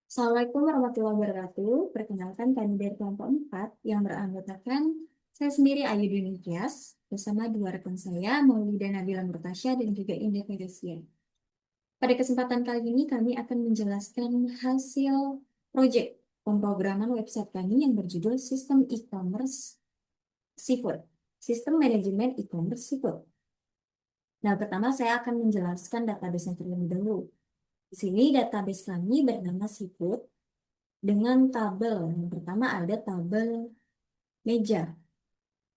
Assalamualaikum warahmatullahi wabarakatuh. Perkenalkan kami dari kelompok 4 yang beranggotakan saya sendiri Ayu Dwi Nityas bersama dua rekan saya Maulida Nabila Murtasya dan juga Indah Vegasia. Pada kesempatan kali ini kami akan menjelaskan hasil proyek pemrograman website kami yang berjudul Sistem E-commerce Seafood. Sistem Manajemen E-commerce Seafood. Nah, pertama saya akan menjelaskan database yang terlebih dahulu. Di sini database kami bernama Seafood dengan tabel. Yang pertama ada tabel meja.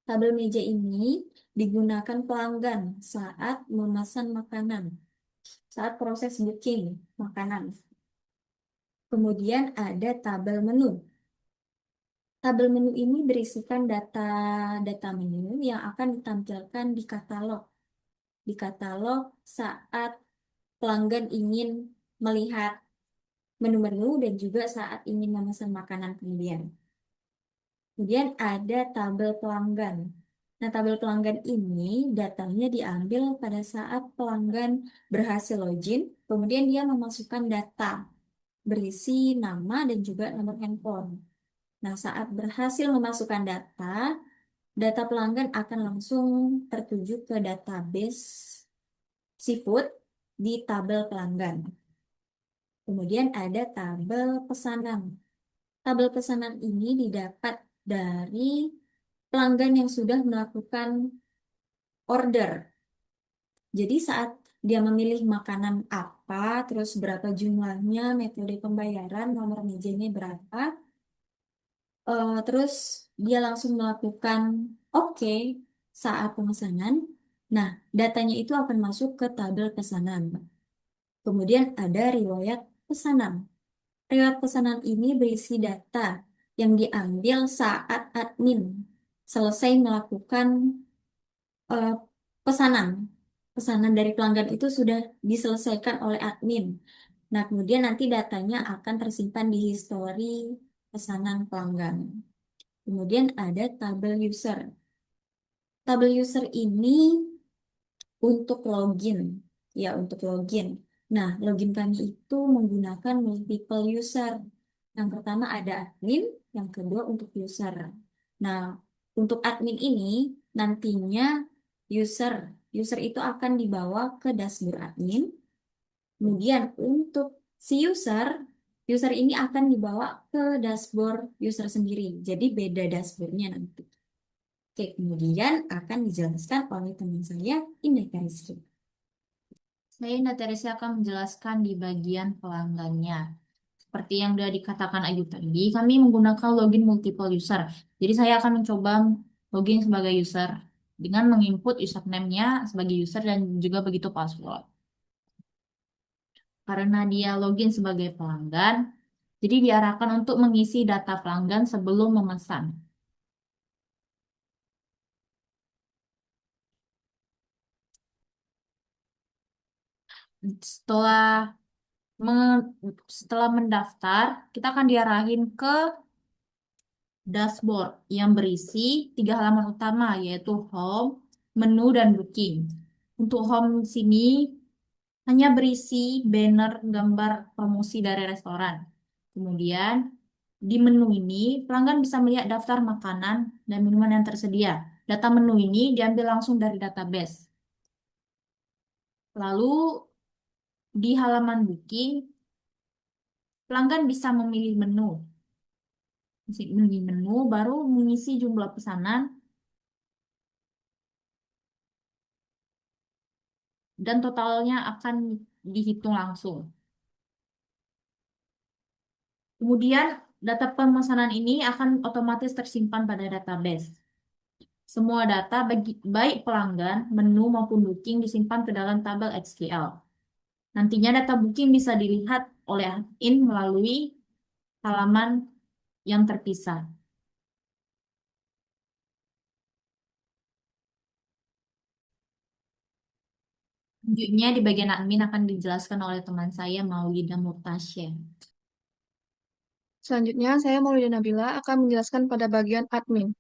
Tabel meja ini digunakan pelanggan saat memesan makanan, saat proses booking makanan. Kemudian ada tabel menu. Tabel menu ini berisikan data menu yang akan ditampilkan di katalog. Di katalog saat pelanggan ingin melihat menu-menu dan juga saat ingin memesan makanan kemudian. Kemudian ada tabel pelanggan. Nah, tabel pelanggan ini datanya diambil pada saat pelanggan berhasil login, kemudian dia memasukkan data berisi nama dan juga nomor handphone. Nah, saat berhasil memasukkan data pelanggan akan langsung tertuju ke database Seafood di tabel pelanggan. Kemudian ada tabel pesanan. Tabel pesanan ini didapat dari pelanggan yang sudah melakukan order. Jadi saat dia memilih makanan apa, terus berapa jumlahnya, metode pembayaran, nomor mejanya berapa, terus dia langsung melakukan oke saat pemesanan. Nah, datanya itu akan masuk ke tabel pesanan. Kemudian ada riwayat pesanan. Riwayat pesanan ini berisi data yang diambil saat admin selesai melakukan eh, pesanan. Pesanan dari pelanggan itu sudah diselesaikan oleh admin. Nah, kemudian nanti datanya akan tersimpan di histori pesanan pelanggan. Kemudian ada tabel user. Tabel user ini untuk login, ya untuk login. Nah, login kami itu menggunakan multiple user. Yang pertama ada admin, yang kedua untuk user. Nah, untuk admin ini nantinya user, user itu akan dibawa ke dashboard admin. Kemudian untuk si user, user ini akan dibawa ke dashboard user sendiri. Jadi beda dashboardnya nanti. Oke, kemudian akan dijelaskan oleh teman saya, Indah Karisky. Saya Natarisi akan menjelaskan di bagian pelanggannya. Seperti yang sudah dikatakan Ayu tadi, kami menggunakan login multiple user. Jadi saya akan mencoba login sebagai user dengan menginput username-nya sebagai user dan juga begitu password. Karena dia login sebagai pelanggan, jadi diarahkan untuk mengisi data pelanggan sebelum memesan. Setelah setelah mendaftar, kita akan diarahin ke dashboard yang berisi tiga halaman utama yaitu home, menu, dan booking. Untuk home di sini hanya berisi banner gambar promosi dari restoran. Kemudian di menu ini pelanggan bisa melihat daftar makanan dan minuman yang tersedia. Data menu ini diambil langsung dari database. Lalu di halaman booking pelanggan bisa memilih menu. Memilih menu baru mengisi jumlah pesanan dan totalnya akan dihitung langsung. Kemudian data pemesanan ini akan otomatis tersimpan pada database. Semua data baik pelanggan, menu maupun booking disimpan ke dalam tabel SQL. Nantinya data booking bisa dilihat oleh admin melalui halaman yang terpisah. Selanjutnya di bagian admin akan dijelaskan oleh teman saya Maulida Murtasya. Selanjutnya, saya Maulida Nabila akan menjelaskan pada bagian admin.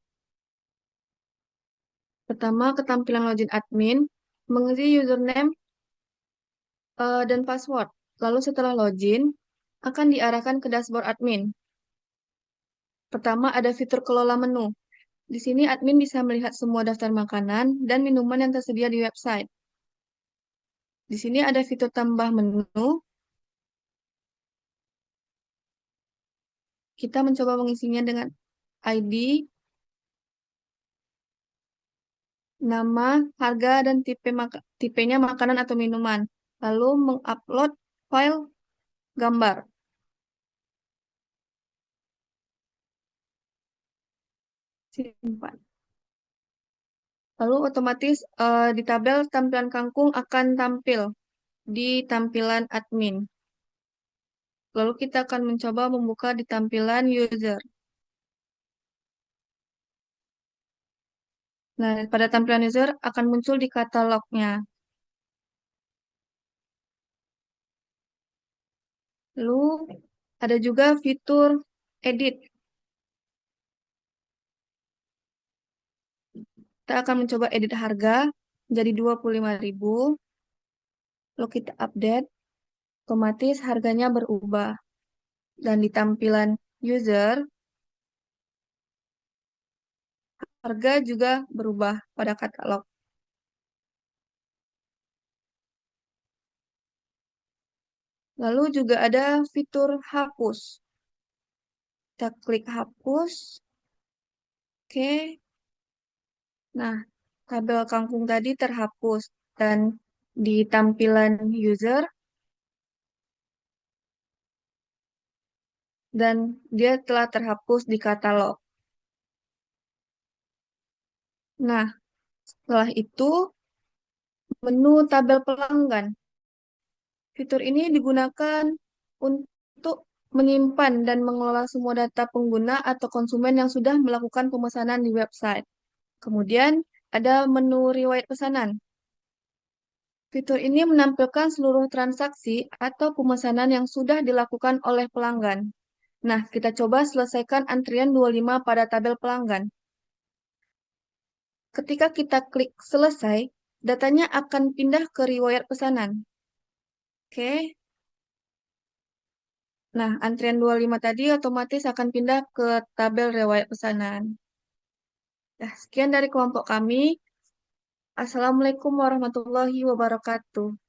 Pertama, ketampilan login admin, mengisi username dan password. Lalu setelah login, akan diarahkan ke dashboard admin. Pertama, ada fitur kelola menu. Di sini admin bisa melihat semua daftar makanan dan minuman yang tersedia di website. Di sini ada fitur tambah menu. Kita mencoba mengisinya dengan ID, nama, harga, dan tipenya makanan atau minuman. Lalu mengupload file gambar. Simpan. Lalu otomatis di tabel tampilan kangkung akan tampil di tampilan admin. Lalu kita akan mencoba membuka di tampilan user. Nah, pada tampilan user akan muncul di katalognya. Lalu ada juga fitur edit. Kita akan mencoba edit harga menjadi 25.000. Lalu kita update, otomatis harganya berubah. Dan di tampilan user, harga juga berubah pada katalog. Lalu juga ada fitur hapus. Kita klik hapus. Oke. Nah, tabel kangkung tadi terhapus. Dan di tampilan user, dan dia telah terhapus di katalog. Nah, setelah itu, menu tabel pelanggan. Fitur ini digunakan untuk menyimpan dan mengelola semua data pengguna atau konsumen yang sudah melakukan pemesanan di website. Kemudian, ada menu riwayat pesanan. Fitur ini menampilkan seluruh transaksi atau pemesanan yang sudah dilakukan oleh pelanggan. Nah, kita coba selesaikan antrian 25 pada tabel pelanggan. Ketika kita klik selesai, datanya akan pindah ke riwayat pesanan. Oke. Nah, antrian 25 tadi otomatis akan pindah ke tabel riwayat pesanan. Nah, sekian dari kelompok kami. Assalamualaikum warahmatullahi wabarakatuh.